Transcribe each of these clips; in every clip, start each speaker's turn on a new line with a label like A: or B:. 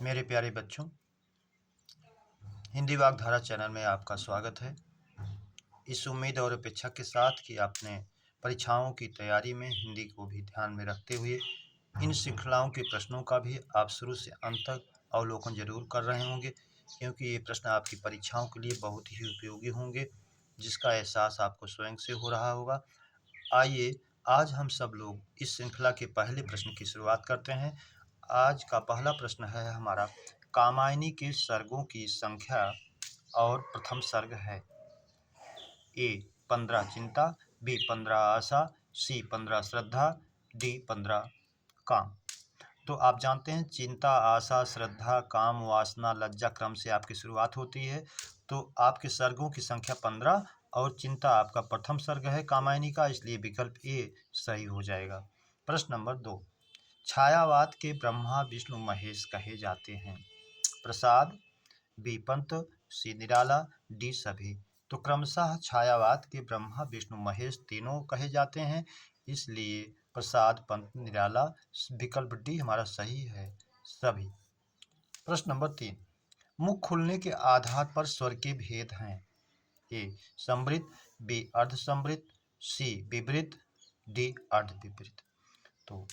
A: मेरे प्यारे बच्चों, हिंदी वागधारा चैनल में आपका स्वागत है। इस उम्मीद और अपेक्षा के साथ कि आपने परीक्षाओं की तैयारी में हिंदी को भी ध्यान में रखते हुए इन श्रृंखलाओं के प्रश्नों का भी आप शुरू से अंत तक अवलोकन जरूर कर रहे होंगे, क्योंकि ये प्रश्न आपकी परीक्षाओं के लिए बहुत ही उपयोगी होंगे, जिसका एहसास आपको स्वयं से हो रहा होगा। आइए आज हम सब लोग इस श्रृंखला के पहले प्रश्न की शुरुआत करते हैं। आज का पहला प्रश्न है हमारा, कामायनी के सर्गों की संख्या और प्रथम सर्ग है। ए 15 चिंता, बी 15 आशा, सी 15 श्रद्धा, डी 15 काम। तो आप जानते हैं चिंता, आशा, श्रद्धा, काम, वासना, लज्जा क्रम से आपकी शुरुआत होती है। तो आपके सर्गों की संख्या 15 और चिंता आपका प्रथम सर्ग है कामायनी का, इसलिए विकल्प ए सही हो जाएगा। प्रश्न नंबर 2, छायावाद के ब्रह्मा विष्णु महेश कहे जाते हैं। प्रसाद, बी पंत, सी निराला, डी सभी। तो क्रमशः छायावाद के ब्रह्मा विष्णु महेश तीनों कहे जाते हैं, इसलिए प्रसाद, पंत, निराला, विकल्प डी हमारा सही है, सभी। प्रश्न नंबर 3, मुख खुलने के आधार पर स्वर के भेद हैं। ए समृत, बी अर्ध समृत, सी विपरीत, डी अर्ध विपरीत। तो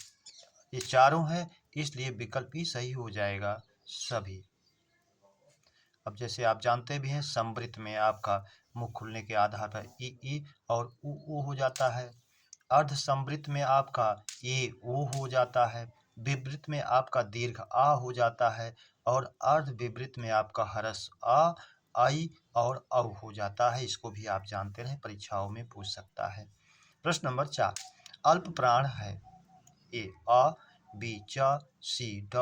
A: ये चारों हैं, इसलिए विकल्प ही सही हो जाएगा, सभी। अब जैसे आप जानते भी हैं, समृत में आपका मुख खुलने के आधार पर ई और ऊ हो जाता है। अर्ध समृत में आपका ए ओ हो जाता है। विवृत में आपका दीर्घ आ हो जाता है और अर्ध विवृत में आपका हरस आ, आई और औ हो जाता है। इसको भी आप जानते रहे, परीक्षाओं में पूछ सकता है। प्रश्न नंबर 4, अल्प प्राण है। ए अ, बी च, सी ड,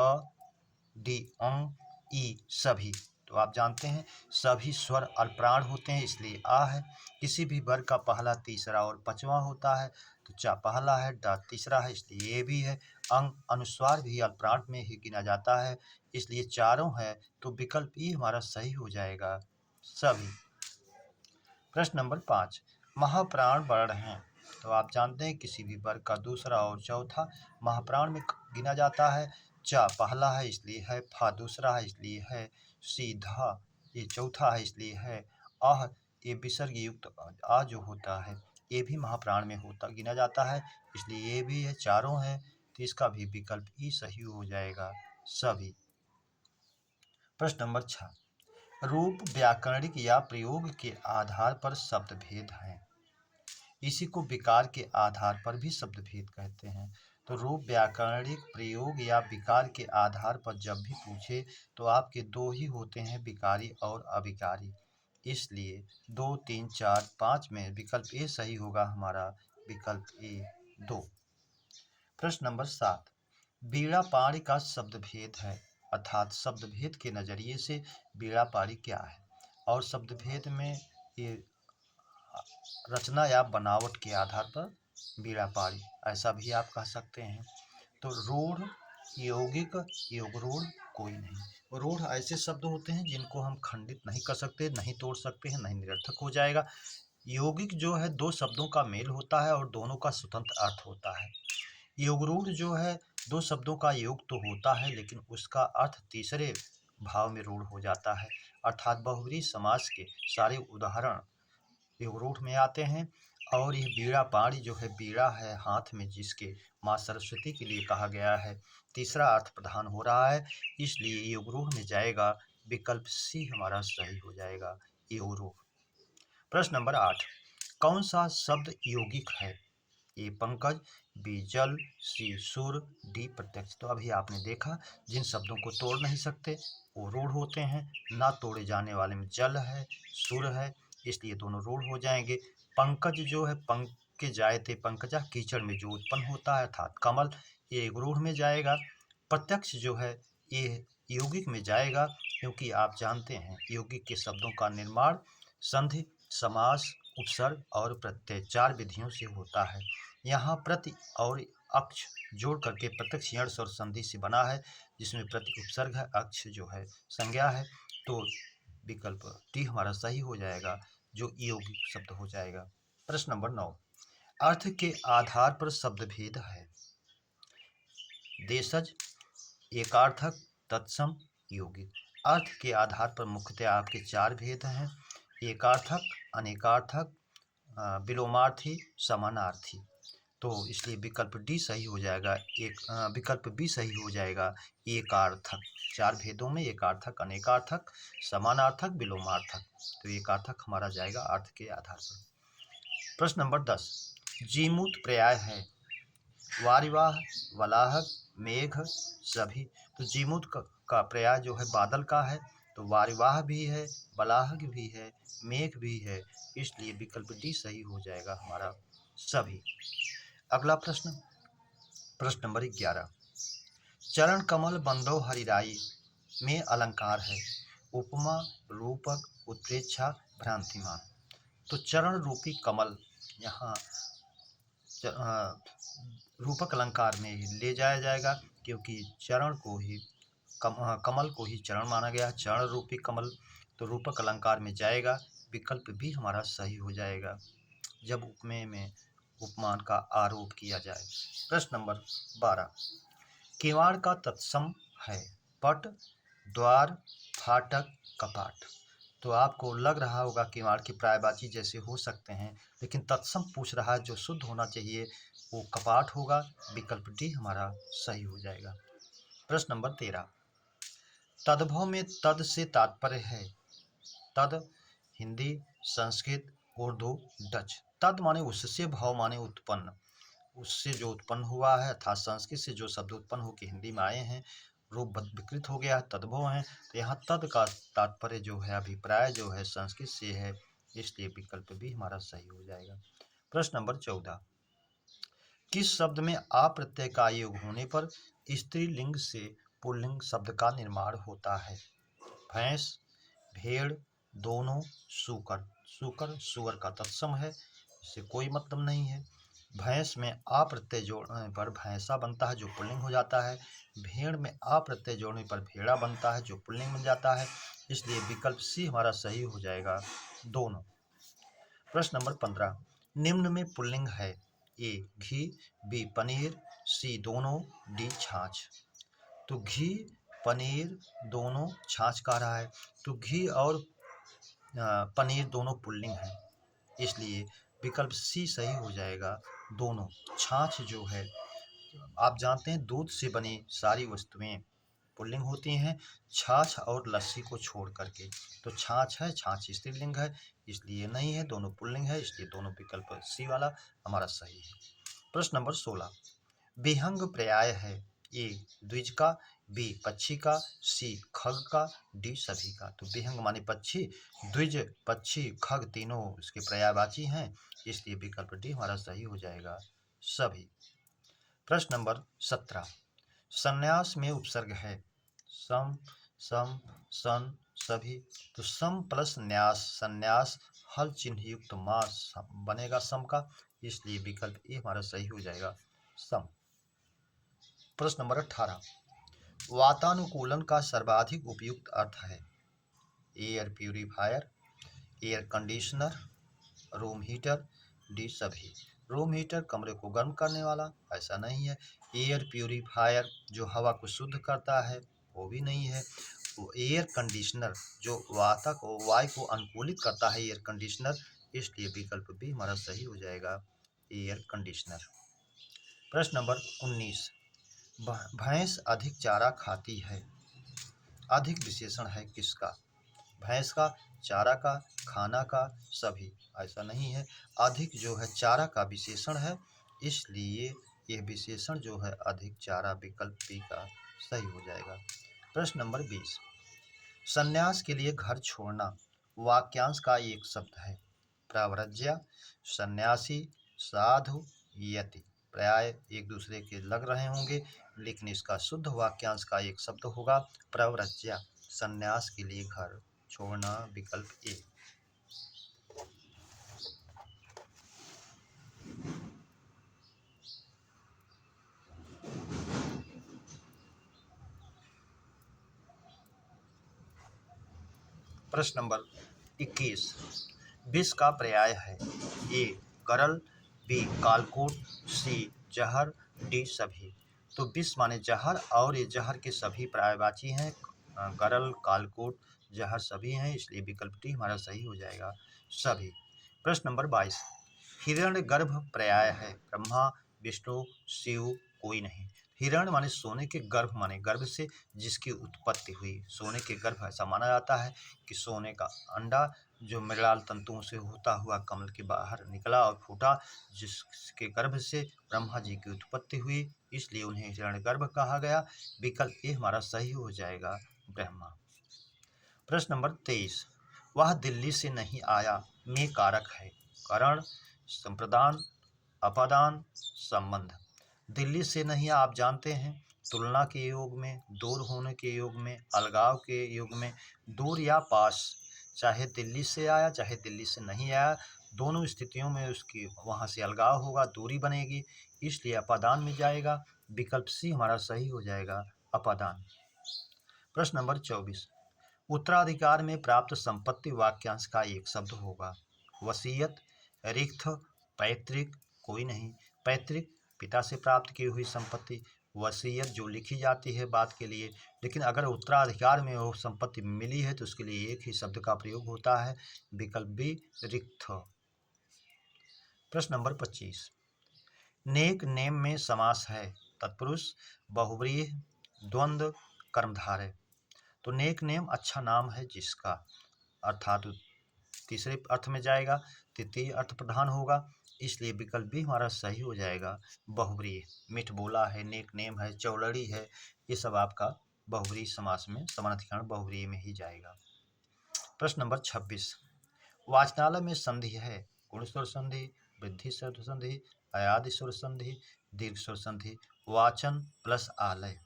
A: डी अंग, ई सभी। तो आप जानते हैं सभी स्वर अल्पप्राण होते हैं, इसलिए आ है। किसी भी वर्ग का पहला, तीसरा और पांचवा होता है, तो चा पहला है, ड तीसरा है, इसलिए ये भी है। अंग अनुस्वार भी अल्पप्राण में ही गिना जाता है, इसलिए चारों है, तो विकल्प ई हमारा सही हो जाएगा, सभी। प्रश्न नंबर 5, महाप्राण वर्ण हैं। तो आप जानते हैं किसी भी वर्ग का दूसरा और चौथा महाप्राण में गिना जाता है। चा पहला है, इसलिए है। फा दूसरा है, इसलिए है। सीधा ये चौथा है, इसलिए है। आह ये विसर्ग युक्त आ जो होता है, ये भी महाप्राण में होता गिना जाता है, इसलिए ये भी है। चारों है, तो इसका भी विकल्प ही सही हो जाएगा, सभी। प्रश्न नंबर 6, रूप व्याकरणिक या प्रयोग के आधार पर शब्द भेद हैं। इसी को विकार के आधार पर भी शब्द भेद कहते हैं। तो रूप व्याकरणिक प्रयोग या विकार के आधार पर जब भी पूछे तो आपके दो ही होते हैं, विकारी और अविकारी, इसलिए 2, 3, 4, 5 में विकल्प ए सही होगा हमारा, विकल्प ए 2। प्रश्न नंबर 7, बीड़ा पाणी का शब्द भेद है, अर्थात शब्द भेद के नजरिए से बीड़ा पाणी क्या है। और शब्द भेद में ये रचना या बनावट के आधार पर बीड़ा पाणी ऐसा भी आप कह सकते हैं। तो रूढ़, यौगिक, योग रूढ़ कोई नहीं। रूढ़ ऐसे शब्द होते हैं जिनको हम खंडित नहीं कर सकते, नहीं तोड़ सकते हैं, नहीं निरर्थक हो जाएगा। यौगिक जो है दो शब्दों का मेल होता है और दोनों का स्वतंत्र अर्थ होता है। योगरूढ़ जो है दो शब्दों का योग तो होता है, लेकिन उसका अर्थ तीसरे भाव में रूढ़ हो जाता है, अर्थात बहुव्रीहि समास के सारे उदाहरण योगरूढ़ में आते हैं। और यह बीड़ा पाणी जो है, बीड़ा है हाथ में जिसके माँ सरस्वती के लिए कहा गया है, तीसरा अर्थ प्रधान हो रहा है, इसलिए योगरूढ़ में जाएगा, विकल्प सी हमारा सही हो जाएगा, योगरूढ़। प्रश्न नंबर 8, कौन सा शब्द यौगिक है। ए पंकज, बी जल, सी सुर, डी प्रत्यक्ष। तो अभी आपने देखा जिन शब्दों को तोड़ नहीं सकते वो रूढ़ होते हैं, ना तोड़े जाने वाले में जल है, सुर है, इसलिए दोनों रूढ़ हो जाएंगे। पंकज जो है, पंक के जायते पंकजा, कीचड़ में जो उत्पन्न होता है अर्थात कमल, ये रूढ़ में जाएगा। प्रत्यक्ष जो है ये यौगिक में जाएगा, क्योंकि आप जानते हैं यौगिक के शब्दों का निर्माण संधि, समास, उपसर्ग और प्रत्यय 4 विधियों से होता है। यहाँ प्रति और अक्ष जोड़ करके प्रत्यक्ष यण और संधि से बना है, जिसमें प्रति उपसर्ग है, अक्ष जो है संज्ञा है, तो विकल्प डी हमारा सही हो जाएगा, जो यौगिक शब्द हो जाएगा। प्रश्न नंबर 9, अर्थ के आधार पर शब्द भेद है। देशज, एकार्थक, तत्सम, यौगिक। अर्थ के आधार पर मुख्यतः आपके चार भेद हैं: एकार्थक, अनेकार्थक, विलोमार्थी, समानार्थी। तो इसलिए विकल्प डी सही हो जाएगा। विकल्प बी सही हो जाएगा, एकार्थक। चार भेदों में एकार्थक, अनेकार्थक, समानार्थक, विलोमार्थक। तो एकार्थक हमारा जाएगा अर्थ के आधार पर। प्रश्न नंबर 10, जीमूत पर्याय है वारिवाह, वलाहक, मेघ, सभी। तो जीमूत का पर्याय जो है बादल का है, तो वारिवाह भी है, वलाहक भी है, मेघ भी है, इसलिए विकल्प डी सही हो जाएगा हमारा, सभी। अगला प्रश्न, प्रश्न नंबर 11, चरण कमल बंदो हरिराई में अलंकार है उपमा, रूपक, उत्प्रेक्षा, भ्रांतिमान। तो चरण रूपी कमल यहाँ रूपक अलंकार में ही ले जाया जाएगा, क्योंकि चरण को ही कमल को ही चरण माना गया, चरण रूपी कमल, तो रूपक अलंकार में जाएगा। विकल्प भी हमारा सही हो जाएगा जब उपमेय में उपमान का आरोप किया जाए। प्रश्न नंबर 12, किवाड़ का तत्सम है पट, द्वार, फाटक, कपाट। तो आपको लग रहा होगा किवाड़ की पर्यायवाची जैसे हो सकते हैं, लेकिन तत्सम पूछ रहा है, जो शुद्ध होना चाहिए वो कपाट होगा। विकल्प डी हमारा सही हो जाएगा। प्रश्न नंबर 13, तद्भव में तद से तात्पर्य है तद, हिंदी, संस्कृत, उर्दू, डच। तद माने उससे, भव माने उत्पन्न, उससे जो उत्पन्न हुआ है, अर्थात संस्कृत से जो शब्द उत्पन्न होकर हिंदी में आए हैं, रूप विकृत हो गया है, तद्भव है। तो यहाँ तद का तात्पर्य जो है, अभिप्राय जो है, संस्कृत से है, इसलिए विकल्प भी हमारा सही हो जाएगा। प्रश्न नंबर 14, किस शब्द में आ प्रत्यय का योग होने पर स्त्रीलिंग से पुल्लिंग शब्द का निर्माण होता है? भैंस, भेड़, दोनों, सूकर। सूकर सुअर का तत्सम है, इससे कोई मतलब नहीं है। भैंस में आ प्रत्यय जोड़ने पर भैंसा बनता है, जो पुल्लिंग हो जाता है। भेड़ में आ प्रत्यय जोड़ने पर भेड़ा बनता है, जो पुल्लिंग बन जाता है, इसलिए विकल्प सी हमारा सही हो जाएगा, दोनों। प्रश्न नंबर 15, निम्न में पुल्लिंग है ए घी, बी पनीर, सी दोनों, डी छाछ। तो घी, पनीर, दोनों, छाछ कह रहा है, तो घी और पनीर दोनों पुल्लिंग हैं, इसलिए विकल्प सी सही हो जाएगा, दोनों। छाछ जो है, आप जानते हैं दूध से बनी सारी वस्तुएं पुल्लिंग होती हैं, छाछ और लस्सी को छोड़ करके। तो छाछ है, छाछ स्त्रीलिंग है, इसलिए नहीं है, दोनों पुल्लिंग है, इसलिए दोनों विकल्प सी वाला हमारा सही है। प्रश्न नंबर 16, विहंग पर्याय है ए द्विज का, बी पक्षी का, सी खग का, डी सभी का। तो विहंग माने पक्षी, द्विज पक्षी, खग तीनों इसके पर्यायवाची हैं, इसलिए विकल्प डी हमारा सही हो जाएगा, सभी। प्रश्न नंबर 17, संन्यास में उपसर्ग है सम, सम, सन, सभी। तो सम प्लस न्यास, संन्यास, हल चिन्ह युक्त मास बनेगा सम का, इसलिए विकल्प ए हमारा सही हो जाएगा, सम। प्रश्न नंबर 18, वातानुकूलन का सर्वाधिक उपयुक्त अर्थ है air purifier, air conditioner, room heater, D सभी। रूम हीटर कमरे को गर्म करने वाला, ऐसा नहीं है। एयर प्यूरीफायर जो हवा को शुद्ध करता है, वो भी नहीं है। एयर कंडीशनर जो वायु को अनुकूलित करता है, एयर कंडीशनर, इसलिए विकल्प भी हमारा सही हो जाएगा, एयर कंडीशनर। प्रश्न नंबर 19, भैंस अधिक चारा खाती है, अधिक विशेषण है किसका? भैंस का, चारा का, खाना का, सभी। ऐसा नहीं है, अधिक जो है चारा का विशेषण है, इसलिए यह विशेषण जो है अधिक चारा, विकल्प बी का सही हो जाएगा। प्रश्न नंबर 20, संन्यास के लिए घर छोड़ना वाक्यांश का एक शब्द है प्रव्रज्या, सन्यासी, साधु, यति। पर्याय एक दूसरे के लग रहे होंगे, लेकिन इसका शुद्ध वाक्यांश का एक शब्द होगा प्रव्रज्या, संन्यास के लिए घर छोड़ना, विकल्प ए। प्रश्न नंबर 21, विष का पर्याय है ए करल, बी कालकूट, सी जहर, डी सभी। तो विष माने जहर, और ये जहर के सभी पर्यायवाची हैं, गरल, कालकोट, जहर सभी हैं, इसलिए विकल्प डी हमारा सही हो जाएगा, सभी। प्रश्न नंबर 22, हिरण्यगर्भ पर्याय है, ब्रह्मा, विष्णु, शिव, कोई नहीं। हिरण माने सोने के, गर्भ माने गर्भ से जिसकी उत्पत्ति हुई। सोने के गर्भ ऐसा माना जाता है कि सोने का अंडा जो मृणाल तंतुओं से होता हुआ कमल के बाहर निकला और फूटा, जिसके गर्भ से ब्रह्मा जी की उत्पत्ति हुई, इसलिए उन्हें हिरण्यगर्भ कहा गया। विकल्प ए हमारा सही हो जाएगा, ब्रह्मा। प्रश्न नंबर 23, वह दिल्ली से नहीं आया में कारक है, करण, संप्रदान, अपादान, संबंध। दिल्ली से नहीं आप जानते हैं, तुलना के योग में, दूर होने के योग में, अलगाव के योग में, दूर या पास, चाहे दिल्ली से आया चाहे दिल्ली से नहीं आया, दोनों स्थितियों में उसकी वहाँ से अलगाव होगा, दूरी बनेगी, इसलिए अपादान में जाएगा। विकल्प सी हमारा सही हो जाएगा, अपादान। प्रश्न नंबर 24, उत्तराधिकार में प्राप्त संपत्ति वाक्यांश का एक शब्द होगा, वसीयत, रिक्त, पैतृक, कोई नहीं। पैतृक पिता से प्राप्त की हुई संपत्ति, वसीयत जो लिखी जाती है बात के लिए, लेकिन अगर उत्तराधिकार में वो संपत्ति मिली है तो उसके लिए एक ही शब्द का प्रयोग होता है, विकल्प बी, रिक्त। प्रश्न नंबर 25, नेक नेम में समास है, तत्पुरुष, बहुव्रीहि, द्वंद्व, कर्मधारय। तो नेक नेम अच्छा नाम है जिसका, अर्थात तीसरे अर्थ में जाएगा, तृतीय अर्थ प्रधान होगा, इसलिए विकल्प भी हमारा सही हो जाएगा, बहुव्रीहि। मिठ बोला है, नेक नेम है, चौलड़ी है, ये सब आपका बहुव्रीहि समास में, समानाधिकरण बहुव्रीहि में ही जाएगा। प्रश्न नंबर 26, वाचनालय में संधि है, गुण स्वर संधि, वृद्धि स्वर संधि, अयादि स्वर संधि, दीर्घ स्वर संधि। वाचन प्लस आलय,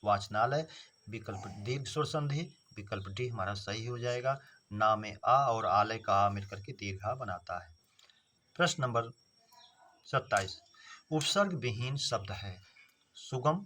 A: वाचनालय, विकल्प दीर्घ स्वर संधि, विकल्प डी हमारा सही हो जाएगा। ना में आ और आलय का आ मिलकर के दीर्घा बनाता है। प्रश्न नंबर 27, उपसर्ग विहीन शब्द है, सुगम,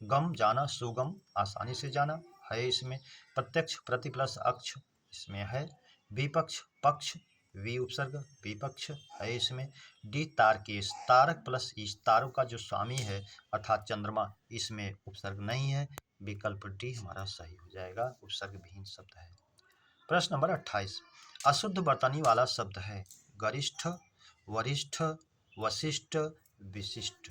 A: गम जाना, सुगम आसानी से जाना है इसमें, प्रत्यक्ष, प्रति प्लस अक्ष इसमें है, विपक्ष, पक्ष, वी उपसर्ग, विपक्ष है इसमें, डी तारकेश, तारक प्लस ईश, तारों का जो स्वामी है अर्थात चंद्रमा, इसमें उपसर्ग नहीं है, विकल्प डी हमारा सही हो जाएगा, उपसर्ग विहीन शब्द है। प्रश्न नंबर 28, अशुद्ध बर्तनी वाला शब्द है, गरिष्ठ, वरिष्ठ, वशिष्ठ, विशिष्ट।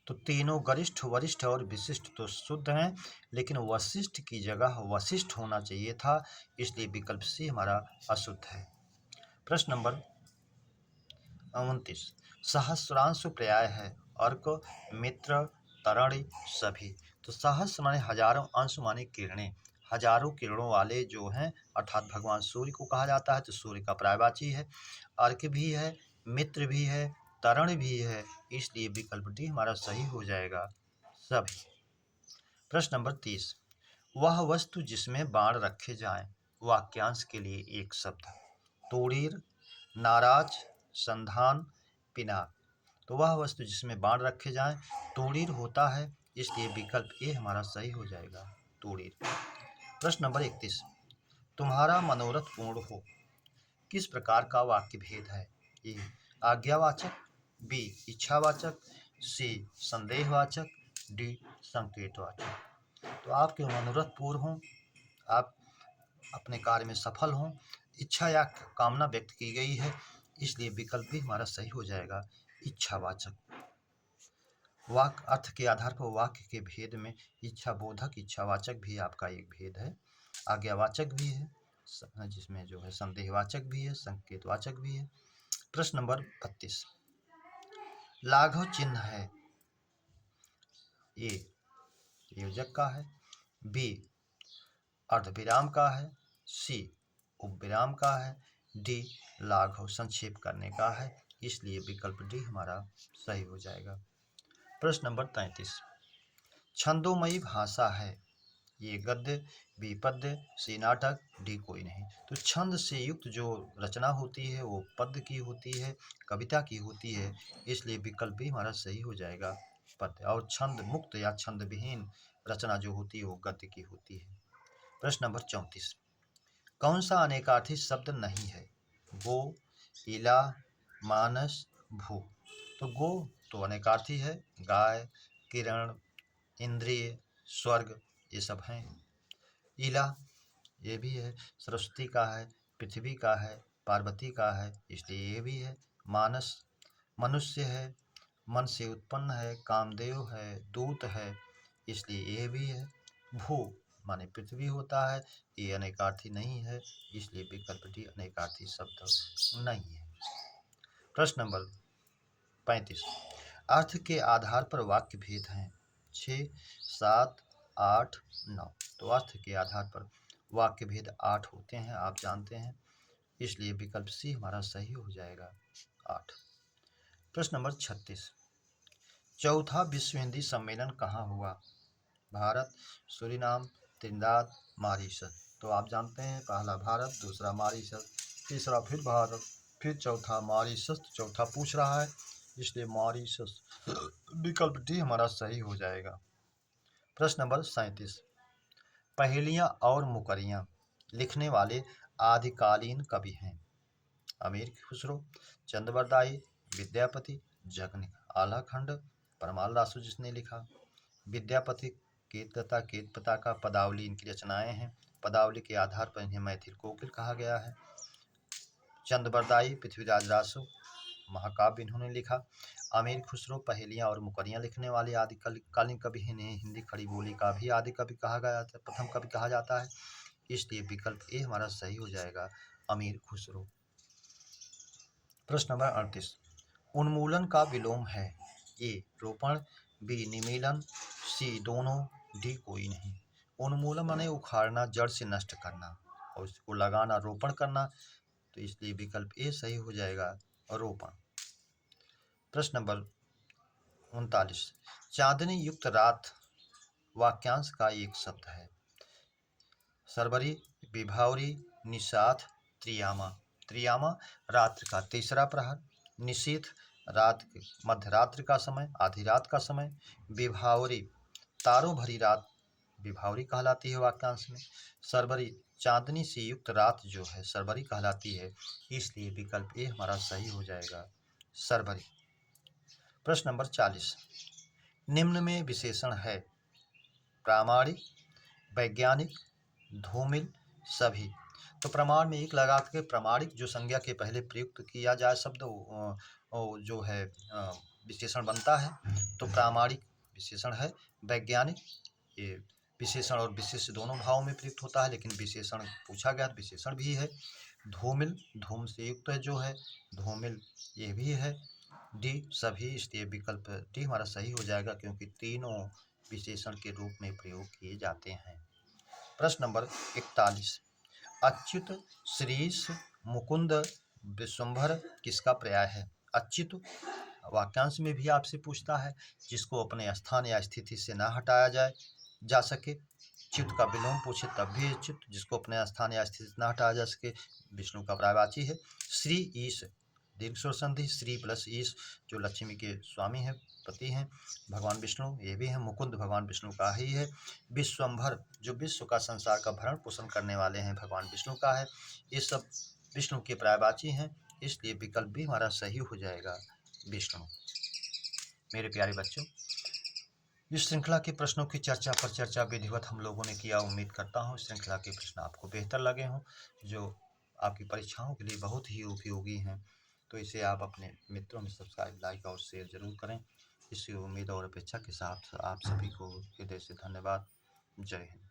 A: तो तीनों गरिष्ठ, वरिष्ठ और विशिष्ट तो शुद्ध हैं, लेकिन वशिष्ठ की जगह वशिष्ठ होना चाहिए था, इसलिए विकल्प सी हमारा अशुद्ध है। प्रश्न नंबर 29, सहस्रांशु पर्याय है, अर्क, मित्र, तरणि, सभी। तो सहस्र माने हजारों, अंश माने किरणें, हजारों किरणों वाले जो हैं अर्थात भगवान सूर्य को कहा जाता है, तो सूर्य का पर्यायवाची है, अर्क भी है, मित्र भी है, तरण भी है, इसलिए विकल्प डी हमारा सही हो जाएगा, सभी। प्रश्न नंबर 30, वह वस्तु जिसमें बाण रखे जाएं, वाक्यांश के लिए एक शब्द, तोड़ीर, नाराज, संधान, पिनाक। तो वह वस्तु जिसमें बाण रखे जाएं, तोड़ीर होता है, इसलिए विकल्प ए हमारा सही हो जाएगा, तोड़ीर। प्रश्न नंबर 31, तुम्हारा मनोरथ पूर्ण हो, किस प्रकार का वाक्य भेद है, ए आज्ञावाचक, बी इच्छावाचक, सी संदेहवाचक, डी संकेतवाचक। तो आपके मनोरथ पूर्ण हों, आप अपने कार्य में सफल हों, इच्छा या कामना व्यक्त की गई है, इसलिए विकल्प भी हमारा सही हो जाएगा, इच्छावाचक। वाक्य अर्थ के आधार पर वाक्य के भेद में इच्छा बोधक, इच्छावाचक भी आपका एक भेद है, आज्ञावाचक भी है, जिसमें जो है संदेहवाचक भी है, संकेतवाचक भी है। प्रश्न नंबर 32, लाघव चिन्ह है, ए योजक का है, बी अर्धविराम का है, सी उपविराम का है, डी लाघव संक्षेप करने का है, इसलिए विकल्प डी हमारा सही हो जाएगा। प्रश्न नंबर 33, छंदोमयी भाषा है, ये गद्य, बी पद्य, सी नाटक, डी कोई नहीं। तो छंद से युक्त जो रचना होती है वो पद्य की होती है, कविता की होती है, इसलिए विकल्प भी हमारा सही हो जाएगा, पद्य। और छंद मुक्त या छंद विहीन रचना जो होती है वो गद्य की होती है। प्रश्न नंबर 34, कौन सा अनेकार्थी शब्द नहीं है, गो, इला, मानस, भू। तो गो तो अनेकार्थी है, गाय, किरण, इंद्रिय, स्वर्ग, ये सब हैं। इला ये भी है, सरस्वती का है, पृथ्वी का है, पार्वती का है, इसलिए ये भी है। मानस मनुष्य है, मन से उत्पन्न है, कामदेव है, दूत है, इसलिए ये भी है। भू माने पृथ्वी होता है, ये अनेकार्थी नहीं है, इसलिए विकल्प डी अनेकार्थी शब्द नहीं है। प्रश्न नंबर 35। अर्थ के आधार पर वाक्य भेद हैं 6, 7, 8, 9। तो अर्थ के आधार पर वाक्य भेद 8 होते हैं, आप जानते हैं, इसलिए विकल्प सी हमारा सही हो जाएगा 8। प्रश्न नंबर 36। चौथा विश्व हिंदी सम्मेलन कहाँ हुआ? Bharat, Suriname, Trinidad, Mauritius. तो आप जानते हैं, पहला भारत, दूसरा मॉरिशस, तीसरा फिर भारत, फिर चौथा मॉरिशस। चौथा पूछ रहा है, इसलिए मॉरिशस। विकल्प डी हमारा सही हो जाएगा। प्रश्न नंबर 37। पहेलियां और मुकरियां लिखने वाले आदिकालीन कवि हैं? अमीर खुसरो, चंद्रबरदाई, विद्यापति, जगन आलाखंड, परमाल रासू जिसने लिखा। विद्यापति केतपता का पदावली इनकी रचनाएं हैं। पदावली के आधार पर इन्हें मैथिल कोकिल कहा गया है। चंद्रबरदाई पृथ्वीराज रासू महाकाव्य इन्होंने लिखा। अमीर खुसरो पहेलियां और मुकरियां लिखने वाले आदिकालीन कवि इन्हें हिंदी खड़ी बोली का भी आदि कवि कहा गया था, प्रथम कवि कहा जाता है, इसलिए विकल्प ए हमारा सही हो जाएगा, अमीर खुसरो। प्रश्न नंबर 38। उन्मूलन का विलोम है? ए रोपण, बी निमीलन, सी दोनों, डी कोई नहीं। उन्मूलन माने उखाड़ना, जड़ से नष्ट करना, और उसको लगाना रोपण करना, तो इसलिए विकल्प ए सही हो जाएगा, रोपण। प्रश्न नंबर 39। चांदनी युक्त रात वाक्यांश का एक शब्द है? सरबरी, विभावरी, निषाद, त्रियामा। त्रियामा रात्रि का तीसरा प्रहर, निशीथ रात मध्य रात्रि का समय, आधी रात का समय, विभावरी तारों भरी रात विभावरी कहलाती है वाक्यांश में। सरबरी चांदनी से युक्त रात जो है सरबरी कहलाती है, इसलिए विकल्प ए हमारा सही हो जाएगा, सरबरी। प्रश्न नंबर 40। निम्न में विशेषण है? प्रामाणिक, वैज्ञानिक, धूमिल, सभी। तो प्रमाण में एक लगा के प्रामाणिक जो संज्ञा के पहले प्रयुक्त किया जाए शब्द जो है विशेषण बनता है, तो प्रामाणिक विशेषण है। वैज्ञानिक ये विशेषण और विशेष दोनों भावों में प्रयुक्त होता है, लेकिन विशेषण पूछा गया तो विशेषण भी है। धूमिल धूम से युक्त है जो है धूमिल, ये भी है। डी सभी, इसलिए विकल्प डी हमारा सही हो जाएगा, क्योंकि तीनों विशेषण के रूप में प्रयोग किए जाते हैं। प्रश्न नंबर 41। अच्युत, श्रीश, मुकुंद, विश्वंभर किसका पर्याय है? अच्युत वाक्यांश में भी आपसे पूछता है, जिसको अपने स्थान या स्थिति से ना हटाया जा सके। च्युत का विलोम पूछे तब भी च्युत, जिसको अपने स्थान या स्थिति से ना हटाया जा सके, विष्णु का पर्यायवाची है। श्री ईश दीर्घ स्वर संधि, श्री प्लस ईश जो लक्ष्मी के स्वामी हैं, पति हैं भगवान विष्णु, ये भी है। मुकुंद भगवान विष्णु का ही है। विश्वंभर जो विश्व का संसार का भरण पोषण करने वाले हैं, भगवान विष्णु का है। ये सब विष्णु के पर्यायवाची हैं, इसलिए विकल्प भी हमारा सही हो जाएगा, विष्णु। मेरे प्यारे बच्चों, इस श्रृंखला के प्रश्नों की चर्चा पर चर्चा विधिवत हम लोगों ने किया। उम्मीद करता हूँ श्रृंखला के प्रश्न आपको बेहतर लगे हों, जो आपकी परीक्षाओं के लिए बहुत ही उपयोगी हैं। तो इसे आप अपने मित्रों में सब्सक्राइब, लाइक और शेयर जरूर करें। इसी उम्मीद और अपेक्षा के साथ आप सभी को हृदय से धन्यवाद। जय हिंद।